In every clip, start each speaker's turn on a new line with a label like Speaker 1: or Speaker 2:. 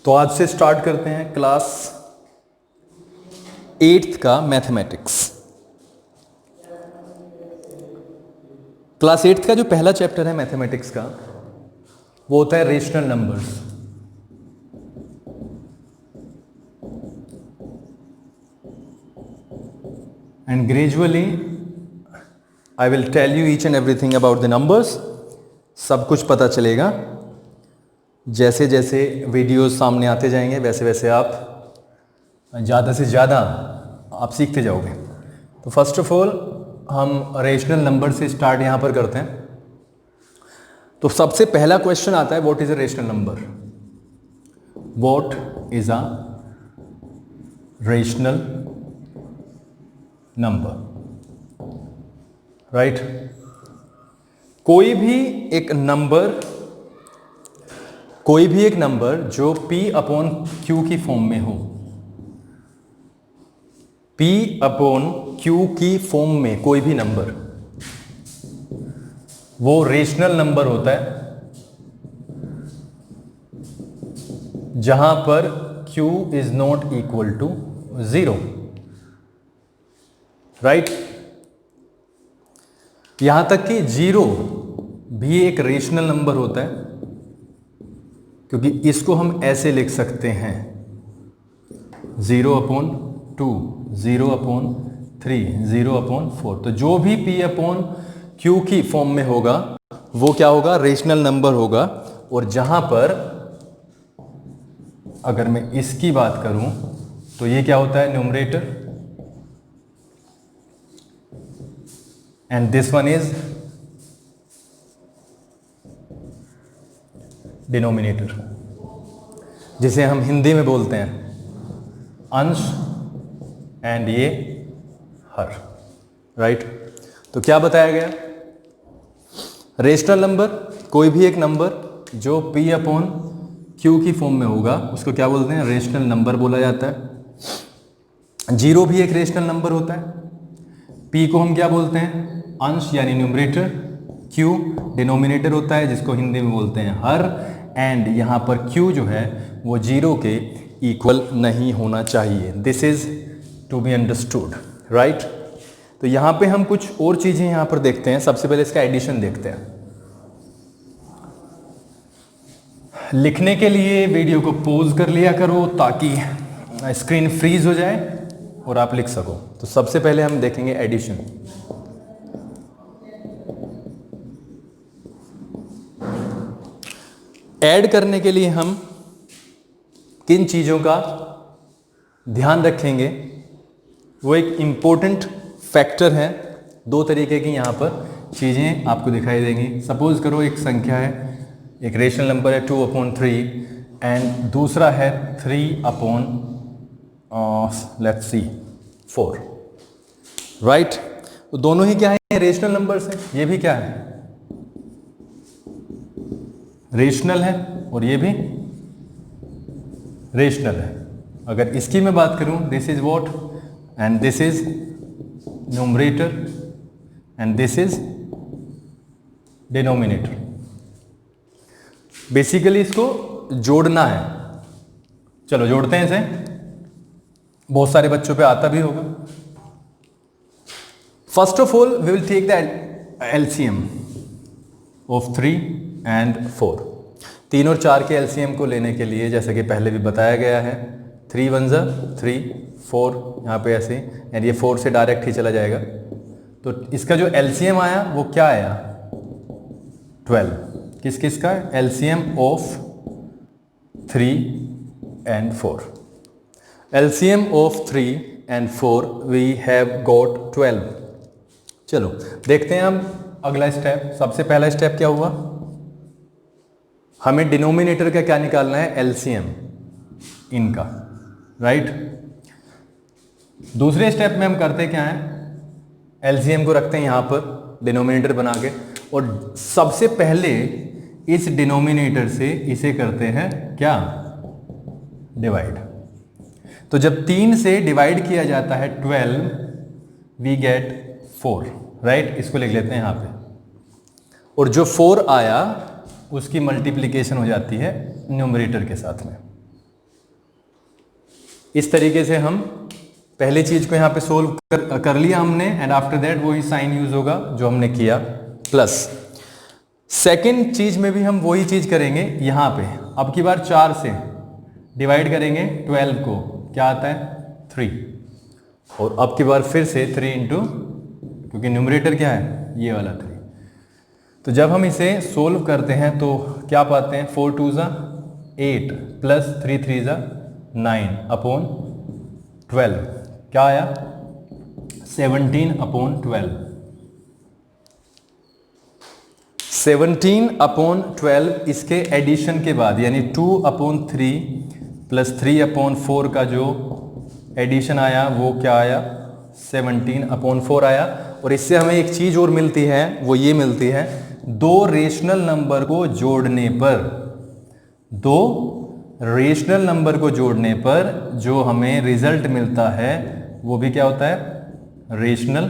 Speaker 1: तो आज से स्टार्ट करते हैं क्लास 8th का मैथमेटिक्स। क्लास 8th का जो पहला चैप्टर है मैथमेटिक्स का वो होता है rational numbers. And gradually I will tell you each and everything about the numbers. सब कुछ पता चलेगा। जैसे जैसे वीडियोस सामने आते जाएंगे वैसे वैसे आप ज़्यादा से ज़्यादा आप सीखते जाओगे। तो फर्स्ट ऑफ ऑल हम रेशनल नंबर से स्टार्ट यहाँ पर करते हैं। तो सबसे पहला क्वेश्चन आता है, what is a rational number? What is a rational number? Right. कोई भी एक नंबर जो P अपॉन Q की फॉर्म में हो, P अपॉन Q की फॉर्म में कोई भी नंबर, वो रेशनल नंबर होता है जहां पर Q is not equal to 0। Right. यहां तक कि 0 भी एक रेशनल नंबर होता है, क्योंकि इसको हम ऐसे लिख सकते हैं 0/2, 0/3, 0/4। तो जो भी P अपॉन Q की फॉर्म में होगा वो क्या होगा? रेशनल नंबर होगा। और जहां पर अगर मैं इसकी बात करूं तो ये क्या होता है? Numerator. And this one is denominator, जिसे हम हिंदी में बोलते हैं अंश, एंड ये हर। राइट। तो क्या बताया गया? रेशनल नंबर कोई भी एक नंबर जो P अपॉन Q की फॉर्म में होगा उसको क्या बोलते हैं? रेशनल नंबर बोला जाता है। 0 भी एक रेशनल नंबर होता है। P को हम क्या बोलते हैं? अंश यानी न्यूमरेटर। Q डिनोमिनेटर होता है जिसको हिंदी में बोलते हैं हर। एंड यहाँ पर Q जो है वो 0 के इक्वल नहीं होना चाहिए। This is to be understood. Right. तो यहाँ पे हम कुछ और चीज़ें यहाँ पर देखते हैं। सबसे पहले इसका एडिशन देखते हैं। लिखने के लिए वीडियो को पॉज कर लिया करो ताकि स्क्रीन फ्रीज हो जाए और आप लिख सको। तो सबसे पहले हम देखेंगे एडिशन। ऐड करने के लिए हम किन चीज़ों का ध्यान रखेंगे? वो एक इम्पोर्टेंट फैक्टर है। 2 तरीके की यहाँ पर चीज़ें आपको दिखाई देंगी। सपोज करो एक संख्या है, एक रेशनल नंबर है 2/3 एंड दूसरा है 3/, लेट्स सी 4। राइट। तो दोनों ही क्या है? रेशनल नंबर्स हैं। ये भी क्या है? रेशनल है और ये भी रेशनल है। अगर इसकी मैं बात करूं, this is what and this is numerator and this is denominator. Basically इसको जोड़ना है। चलो जोड़ते हैं इसे। बहुत सारे बच्चों पे आता भी होगा। First of all we will take the LCM of 3 and 4। 3 और 4 के एलसीएम को लेने के लिए जैसे कि पहले भी बताया गया है, 3 1 जा 3, 4 यहाँ पे ऐसे, एंड ये 4 से डायरेक्ट ही चला जाएगा। तो इसका जो एलसीएम आया वो क्या आया? 12। किस किस का? LCM of 3 and 4। LCM of 3 and 4 we have got 12। चलो देखते हैं हम अगला स्टेप। सबसे पहला स्टेप क्या हुआ? हमें डिनोमिनेटर का क्या निकालना है? एलसीएम इनका। राइट। दूसरे स्टेप में हम करते क्या हैं? एलसीएम को रखते हैं यहाँ पर डिनोमिनेटर बना के, और सबसे पहले इस डिनोमिनेटर से इसे करते हैं क्या? डिवाइड। तो जब 3 से डिवाइड किया जाता है 12 वी गेट 4। राइट। इसको लिख लेते हैं यहाँ पे। और जो 4 आया उसकी मल्टीप्लिकेशन हो जाती है न्यूमरेटर के साथ में। इस तरीके से हम पहली चीज को यहाँ पे सोल्व कर लिया हमने, एंड आफ्टर दैट वही साइन यूज होगा जो हमने किया, प्लस सेकेंड चीज में भी हम वही चीज करेंगे। यहाँ पे अब की बार 4 से डिवाइड करेंगे 12 को, क्या आता है 3, और अब की बार फिर से 3 इंटू, क्योंकि न्यूमरेटर क्या है ये वाला 3। तो जब हम इसे सोल्व करते हैं तो क्या पाते हैं, 4 2 ज़ा 8 प्लस 3 3 ज़ा 9 अपॉन 12, क्या आया 17 अपॉन 12। 17 अपॉन 12 इसके एडिशन के बाद, यानी 2 अपॉन 3 प्लस 3 अपॉन 4 का जो एडिशन आया वो क्या आया 17 अपॉन 4 आया। और इससे हमें एक चीज और मिलती है, वो ये मिलती है, दो रेशनल नंबर को जोड़ने पर, दो रेशनल नंबर को जोड़ने पर जो हमें रिजल्ट मिलता है वो भी क्या होता है रेशनल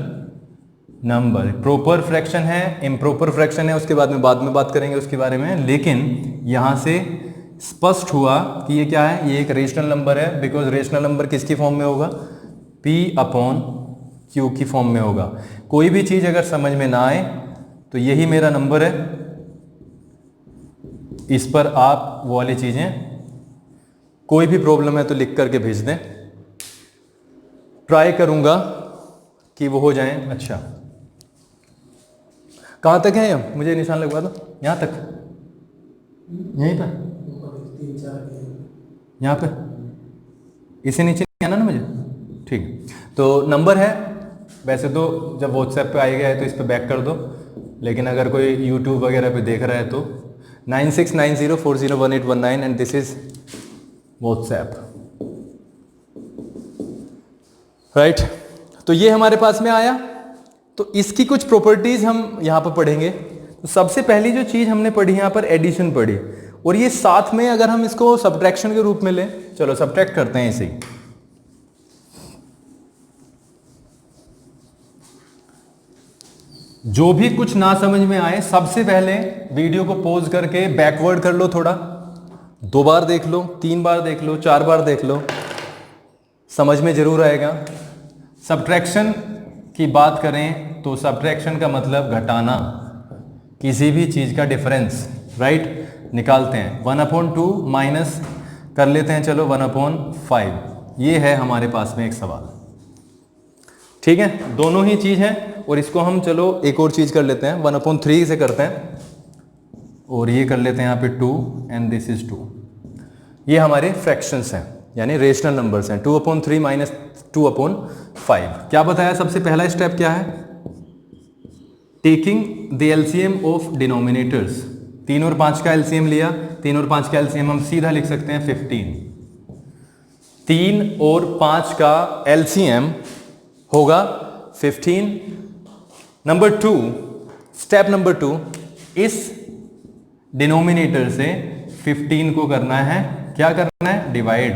Speaker 1: नंबर। प्रॉपर फ्रैक्शन है, इम्प्रॉपर फ्रैक्शन है, उसके बाद में बात करेंगे उसके बारे में, लेकिन यहां से स्पष्ट हुआ कि ये क्या है, ये एक रेशनल नंबर है, बिकॉज रेशनल नंबर किसकी फॉर्म में होगा, P अपॉन Q की फॉर्म में होगा। कोई भी चीज अगर समझ में ना आए तो यही मेरा नंबर है, इस पर आप वो वाली चीजें, कोई भी प्रॉब्लम है तो लिख करके भेज दें, ट्राई करूंगा कि वो हो जाए। अच्छा कहां तक है, मुझे निशान लगवा दो, यहां तक, यहीं पर, यहां पर, इसे नीचे नहीं आना ना मुझे, ठीक। तो नंबर है, वैसे तो जब व्हाट्सएप पे आएगा है तो इस पे बैक कर दो, लेकिन अगर कोई यूट्यूब वगैरह पे देख रहा है तो 9690401819 and this is WhatsApp, right. तो ये हमारे पास में आया, तो इसकी कुछ प्रॉपर्टीज हम यहां पर पढ़ेंगे। तो सबसे पहली जो चीज हमने पढ़ी यहां पर एडिशन पढ़ी, और ये साथ में अगर हम इसको सब्ट्रैक्शन के रूप में लें, चलो सब्ट्रैक्ट करते हैं इसे। जो भी कुछ ना समझ में आए सबसे पहले वीडियो को पॉज करके बैकवर्ड कर लो, थोड़ा 2 बार देख लो, 3 बार देख लो, 4 बार देख लो, समझ में जरूर आएगा। सब्ट्रैक्शन की बात करें तो सब्ट्रैक्शन का मतलब घटाना, किसी भी चीज का डिफरेंस, राइट, निकालते हैं। 1/2 माइनस कर लेते हैं, चलो 1/5, ये है हमारे पास में एक सवाल, ठीक है, दोनों ही चीज है। और इसको हम चलो एक और चीज कर लेते हैं, 1/3 से करते हैं, और ये कर लेते हैं यहाँ पे 2 एंड दिस इज 2। ये हमारे फ्रैक्शंस हैं, यानी रेशनल नंबर्स हैं। 2/3 माइनस 2/5। क्या बताया, सबसे पहला स्टेप क्या है, taking the LCM of denominators. 3 और 5 का एलसीएम लिया, 3 और 5 का एलसीएम हम सीधा लिख सकते हैं 15। 3 और 5 का एलसीएम होगा 15। नंबर 2, स्टेप नंबर 2, इस डिनोमिनेटर से 15 को करना है, क्या करना है, डिवाइड।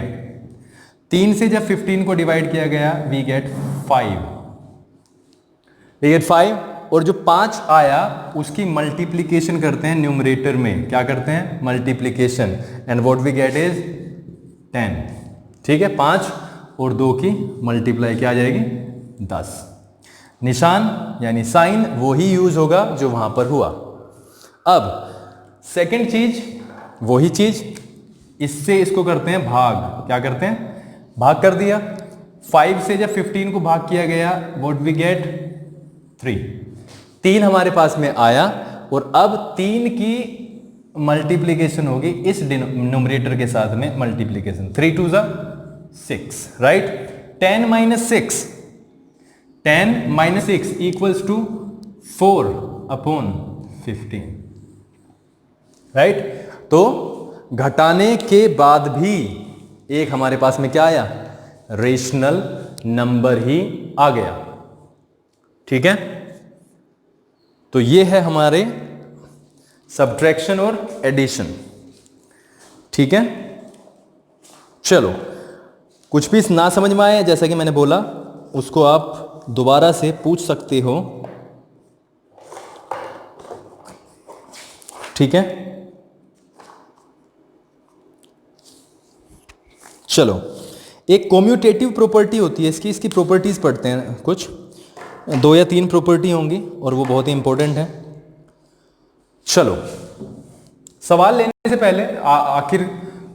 Speaker 1: 3 से जब 15 को डिवाइड किया गया वी गेट 5, और जो 5 आया उसकी मल्टीप्लीकेशन करते हैं न्यूमरेटर में, क्या करते हैं, multiplication, and what we get is 10, ठीक है। 5 और 2 की मल्टीप्लाई क्या आ जाएगी, 10। निशान यानी साइन वो ही यूज होगा जो वहां पर हुआ। अब सेकंड चीज, वही चीज, इससे इसको करते हैं भाग, क्या करते हैं, भाग कर दिया। 5 से जब 15 को भाग किया गया व्हाट वी गेट 3, 3 हमारे पास में आया, और अब 3 की मल्टीप्लीकेशन होगी इस न्यूमरेटर के साथ में मल्टीप्लीकेशन, 3 2 ज़ा 6, right. 10 minus 6, 10 minus 6 equals to 4/15, right. तो घटाने के बाद भी एक हमारे पास में क्या आया, रेशनल नंबर ही आ गया, ठीक है। तो ये है हमारे सब्ट्रैक्शन और एडिशन, ठीक है। चलो, कुछ भी ना समझ में आए, जैसा कि मैंने बोला, उसको आप दोबारा से पूछ सकते हो, ठीक है। चलो, एक कम्यूटेटिव प्रॉपर्टी होती है इसकी, इसकी प्रॉपर्टीज पढ़ते हैं। कुछ 2 या 3 प्रॉपर्टी होंगी और वो बहुत ही इंपॉर्टेंट है। चलो, सवाल लेने से पहले आखिर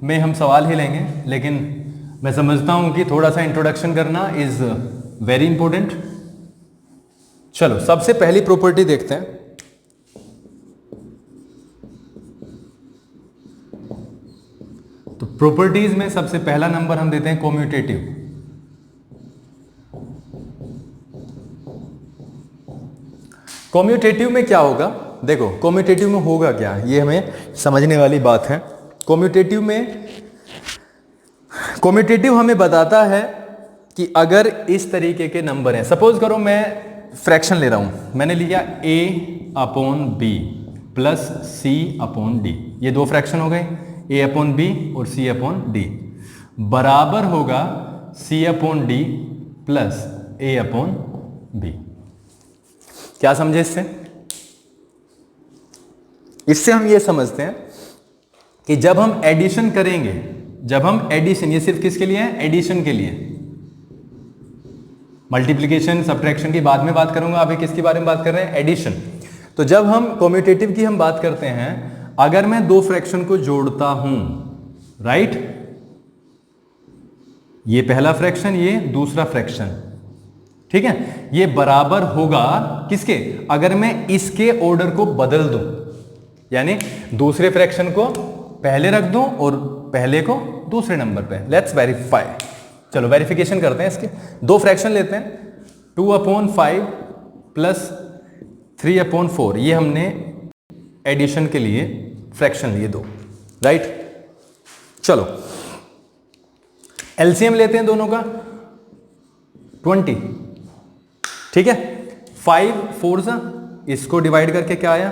Speaker 1: में हम सवाल ही लेंगे, लेकिन मैं समझता हूं कि थोड़ा सा इंट्रोडक्शन करना इज वेरी इंपॉर्टेंट। चलो, सबसे पहली प्रॉपर्टी देखते हैं। तो प्रॉपर्टीज में सबसे पहला नंबर हम देते हैं कम्यूटेटिव। कम्यूटेटिव में क्या होगा, देखो कम्यूटेटिव में होगा क्या, ये हमें समझने वाली बात है। कम्यूटेटिव हमें बताता है कि अगर इस तरीके के नंबर हैं, सपोज करो मैं फ्रैक्शन ले रहा हूं, मैंने लिया a/b प्लस c/d, ये 2 फ्रैक्शन हो गए, a/b और c/d बराबर होगा c/d प्लस a/b। क्या समझे इससे? इससे हम ये समझते हैं कि जब हम एडिशन करेंगे, ये सिर्फ किसके लिए है? एडिशन के लिए। मल्टीप्लिकेशन सब्ट्रैक्शन की बाद में बात करूंगा, अभी किसके बारे में बात कर रहे हैं? एडिशन। तो जब हम कम्यूटेटिव की हम बात करते हैं, अगर मैं 2 फ्रैक्शन को जोड़ता हूं, राइट, ये पहला फ्रैक्शन, ये दूसरा फ्रैक्शन, ठीक है, ये बराबर होगा किसके? अगर मैं इसके ऑर्डर को बदल दूं, यानी दूसरे फ्रैक्शन को पहले रख दूं और पहले को दूसरे नंबर पे। Let's verify. चलो वेरिफिकेशन करते हैं इसके। 2 फ्रैक्शन लेते हैं, 2/5 प्लस 3/4, ये हमने एडिशन के लिए फ्रैक्शन लिए 2, राइट। चलो एलसीएम लेते हैं दोनों का, 20, ठीक है। 5 4 सा, इसको डिवाइड करके क्या आया?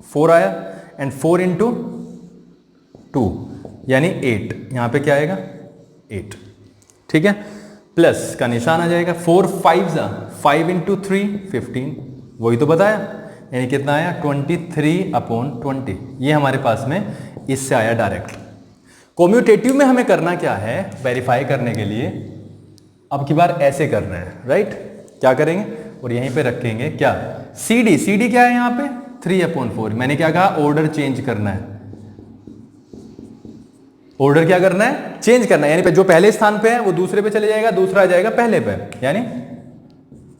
Speaker 1: 4 आया, एंड 4 इंटू 2 यानी 8, यहां पे क्या आएगा? 8, ठीक है, प्लस का निशान आ जाएगा। 4 5 सा, 5 इंटू 3 15, वही तो बताया, यानी कितना आया? 23/20। ये हमारे पास में इससे आया डायरेक्ट। कम्यूटेटिव में हमें करना क्या है? वेरीफाई करने के लिए अब की बार ऐसे करना है, राइट। क्या करेंगे? और यहीं पे रखेंगे क्या? CD क्या है यहाँ पे? 3/4। मैंने क्या कहा? ऑर्डर चेंज करना है। ऑर्डर क्या करना है? चेंज करना है, यानी जो पहले स्थान पे है वो दूसरे पे चले जाएगा, दूसरा आ जाएगा पहले पे, यानी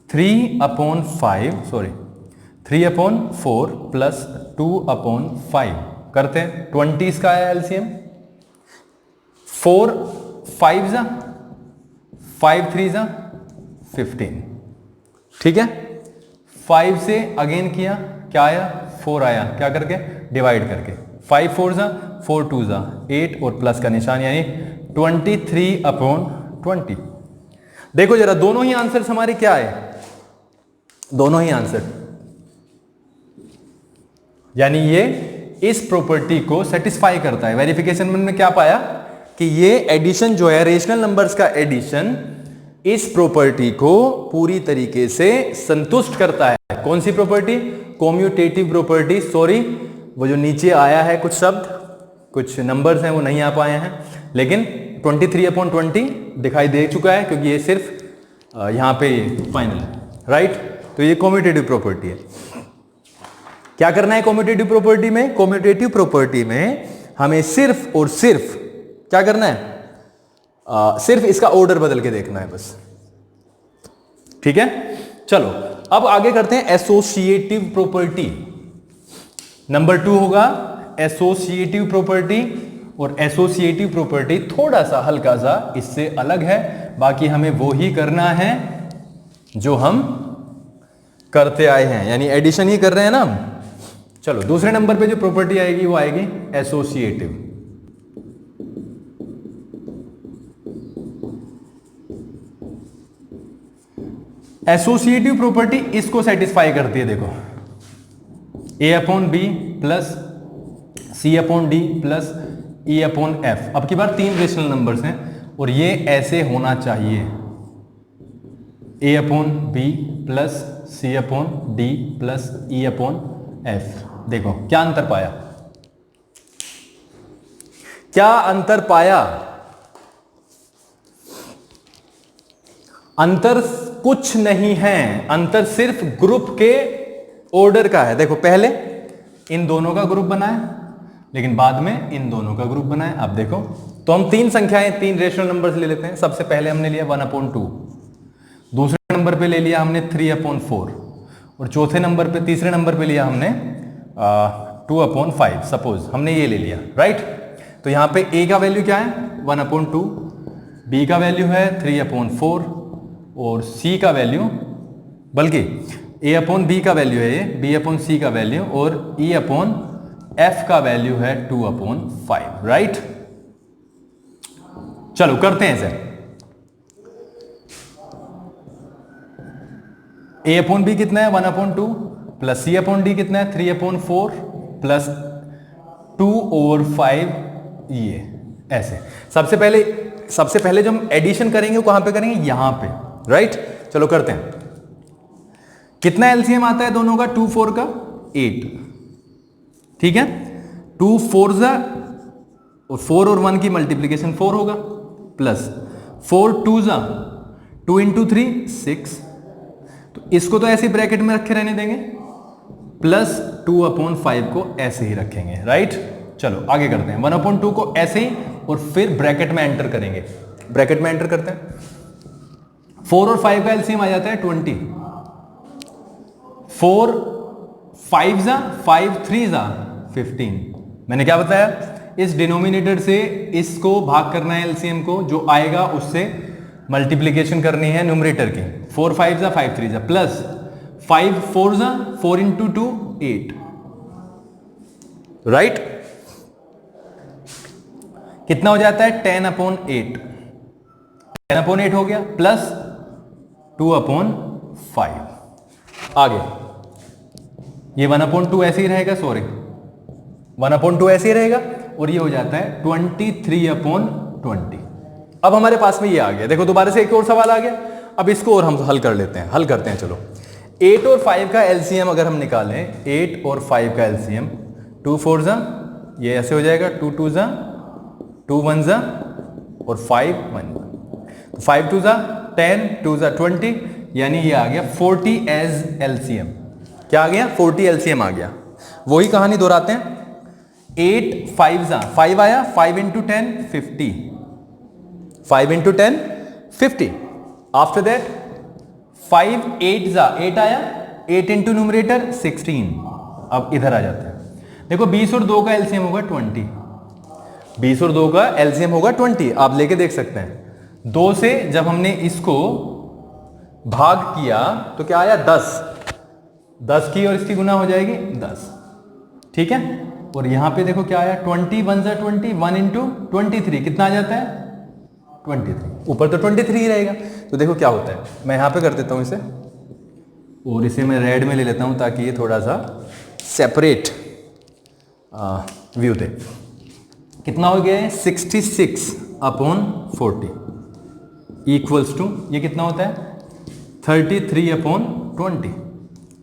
Speaker 1: 3/4 प्लस 2/5 करते हैं। 20 का आया एलसीएम। 4 5 जा, 5 3 जा 15, ठीक है। 5 से अगेन किया, क्या आया? 4 आया, क्या करके? डिवाइड करके। 5 4 जा, 4 2 जा 8 और प्लस का निशान, यानी 23/20। देखो जरा, दोनों ही आंसर हमारे क्या है? दोनों ही आंसर, यानी ये इस प्रॉपर्टी को सेटिस्फाई करता है। वेरिफिकेशन में हमने क्या पाया कि ये एडिशन जो है, रेशनल नंबर्स का एडिशन, इस प्रॉपर्टी को पूरी तरीके से संतुष्ट करता है। कौन सी प्रॉपर्टी? Commutative property. सॉरी, वो जो नीचे आया है कुछ शब्द, कुछ नंबर्स हैं वो नहीं आ पाए हैं, लेकिन 23/20 दिखाई दे चुका है, क्योंकि ये सिर्फ यहां पे फाइनल है, राइट। तो ये कम्यूटेटिव प्रॉपर्टी है। क्या करना है कम्यूटेटिव प्रॉपर्टी में? कम्यूटेटिव प्रॉपर्टी में हमें सिर्फ और सिर्फ क्या करना है? सिर्फ इसका ऑर्डर बदल के देखना है बस, ठीक है। चलो अब आगे करते हैं एसोसिएटिव प्रॉपर्टी। नंबर 2 होगा एसोसिएटिव प्रॉपर्टी, और एसोसिएटिव प्रॉपर्टी थोड़ा सा हल्का सा इससे अलग है, बाकी हमें वो ही करना है जो हम करते आए हैं, यानी एडिशन ही कर रहे हैं ना हम। चलो दूसरे नंबर पे जो प्रॉपर्टी आएगी वो आएगी एसोसिएटिव। एसोसिएटिव प्रॉपर्टी इसको सेटिस्फाई करती है। देखो A/B plus C/D plus E/F। अब की बार 3 रेशनल नंबर्स हैं और ये ऐसे होना चाहिए, A/B plus C/D plus E/F। देखो क्या अंतर पाया? क्या अंतर पाया? अंतर कुछ नहीं है, अंतर सिर्फ ग्रुप के ऑर्डर का है। देखो पहले इन दोनों का ग्रुप बनाए, लेकिन बाद में इन दोनों का ग्रुप बनाए। अब देखो तो हम तीन संख्याएं, तीन रेशनल नंबर्स ले लेते हैं। सबसे पहले हमने लिया 1/2, दूसरे नंबर पे ले लिया हमने 3/4, और चौथे नंबर पे, तीसरे नंबर पे लिया हमने 2/5। सपोज हमने ये ले लिया, राइट। तो यहाँ पे a का वैल्यू क्या है 1/2, b का वैल्यू है 3/4, और c का वैल्यू, बल्कि a/b का वैल्यू है ये, b/c का वैल्यू, और e/f का वैल्यू है 2/5, राइट। चलो करते हैं इसे। a/b कितना है 1/2, प्लस c/d कितना है 3/4, प्लस 2/5, ये ऐसे। सबसे पहले जो हम एडिशन करेंगे वो कहां पे करेंगे, यहां पे, राइट। चलो करते हैं। कितना एलसीएम आता है दोनों का, 2 4 का 8, ठीक है। 2 4 जा, और 4 और 1 की मल्टीप्लीकेशन 4 होगा, प्लस 4 2 जा, 2 × 3 6। तो इसको तो ऐसे ब्रैकेट में रखे रहने देंगे, प्लस 2/5 को ऐसे ही रखेंगे, राइट। चलो आगे करते हैं। 1/2 को ऐसे ही, और फिर ब्रैकेट में एंटर करेंगे। ब्रैकेट में एंटर करते हैं। 4 और 5 का एलसीएम आ जाता है 20। 4 5 जा, 5 3 जा 15। मैंने क्या बताया, इस डिनोमिनेटर से इसको भाग करना है, एलसीएम को जो आएगा उससे मल्टीप्लीकेशन करनी है न्यूमरेटर की। 4 5 जा, 5 3 जा, प्लस 5 4 जा, 4 × 2 8, राइट। कितना हो जाता है 10/8, 10/8 हो गया, प्लस 2/5। आगे ये 1/2 ऐसे ही रहेगा, सॉरी 1/2 ऐसे ही रहेगा, और ये हो जाता है 23/20। अब हमारे पास में ये आ गया। देखो दोबारा से एक और सवाल आ गया। अब इसको और हम हल कर लेते हैं, हल करते हैं। चलो 8 और 5 का एलसीएम अगर हम निकालें, 8 और 5 का एलसीएम, 2 4 जा, ये ऐसे हो जाएगा, 2 2 जा, 2 1 जा, और 5 1। 5 2 जा 10, 2 जा 20, यानी ये आ गया 40 एज एलसीएम। क्या आ गया, 40 एलसीएम आ गया। वही कहानी दोहराते हैं। 8 5 जा, 5 आया, 5 × 10 50, 5 × 10 50। आफ्टर दैट 5 8 जा, 8 आया, 8 × न्यूमरेटर 16। अब इधर आ जाते हैं। देखो 20 और 2 का एलसीएम होगा 20, 20 और 2 का एलसीएम होगा 20। आप लेके देख सकते हैं। 2 से जब हमने इसको भाग किया तो क्या आया 10, 10 की और इसकी गुना हो जाएगी 10, ठीक है। और यहां पे देखो क्या आया, 20 1 जा 20, 1 × 23 कितना आ जाता है 23। ऊपर तो 23 ही रहेगा। तो देखो क्या होता है, मैं यहां पे कर देता हूं इसे, और इसे मैं रेड में ले लेता हूं ताकि ये थोड़ा सा सेपरेट व्यू दे। कितना हो गया है 66/40 इक्वल्स टू, ये कितना होता है 33/20।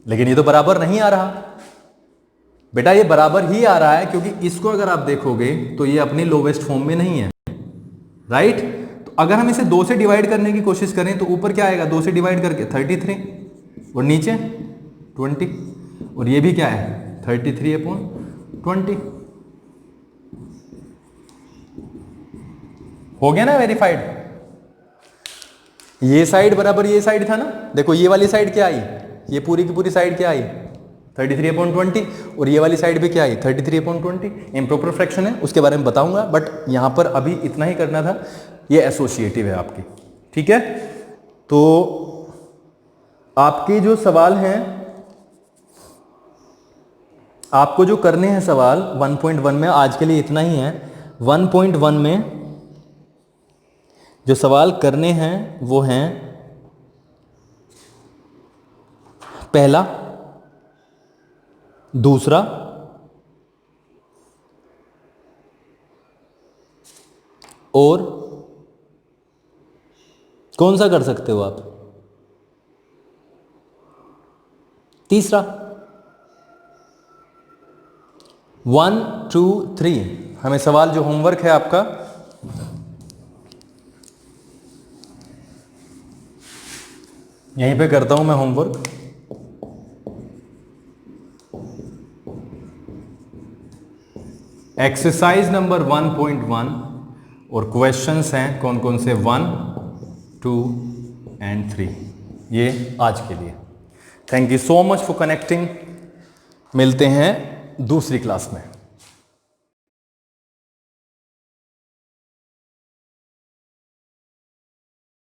Speaker 1: लेकिन ये तो बराबर नहीं आ रहा बेटा, ये बराबर ही आ रहा है क्योंकि इसको अगर आप देखोगे तो ये अपने लोवेस्ट फॉर्म में नहीं है, राइट। तो अगर हम इसे 2 से डिवाइड करने की कोशिश करें तो ऊपर क्या आएगा, 2 से डिवाइड करके 33, और नीचे 20, और ये भी क्या है 33/20। हो गया ना वेरीफाइड। ये साइड बराबर ये साइड था ना, देखो ये वाली साइड क्या आई, ये पूरी की पूरी साइड क्या आई 33/20, और ये वाली साइड भी क्या आई 33/20। इम्प्रॉपर फ्रैक्शन है, उसके बारे में बताऊंगा, बट यहां पर अभी इतना ही करना था। ये एसोसिएटिव है आपकी, ठीक है। तो आपके जो सवाल हैं, आपको जो करने हैं सवाल 1.1 में, आज के लिए इतना ही है। 1.1 में जो सवाल करने हैं वो हैं, पहला, दूसरा, और कौन सा कर सकते हो आप, तीसरा। 1 2 3 हमें सवाल जो होमवर्क है आपका, यहीं पे करता हूं मैं होमवर्क। एक्सरसाइज नंबर 1.1 और क्वेश्चंस हैं कौन कौन से, 1, 2 एंड 3, ये आज के लिए। Thank you so much for connecting. मिलते हैं दूसरी क्लास में।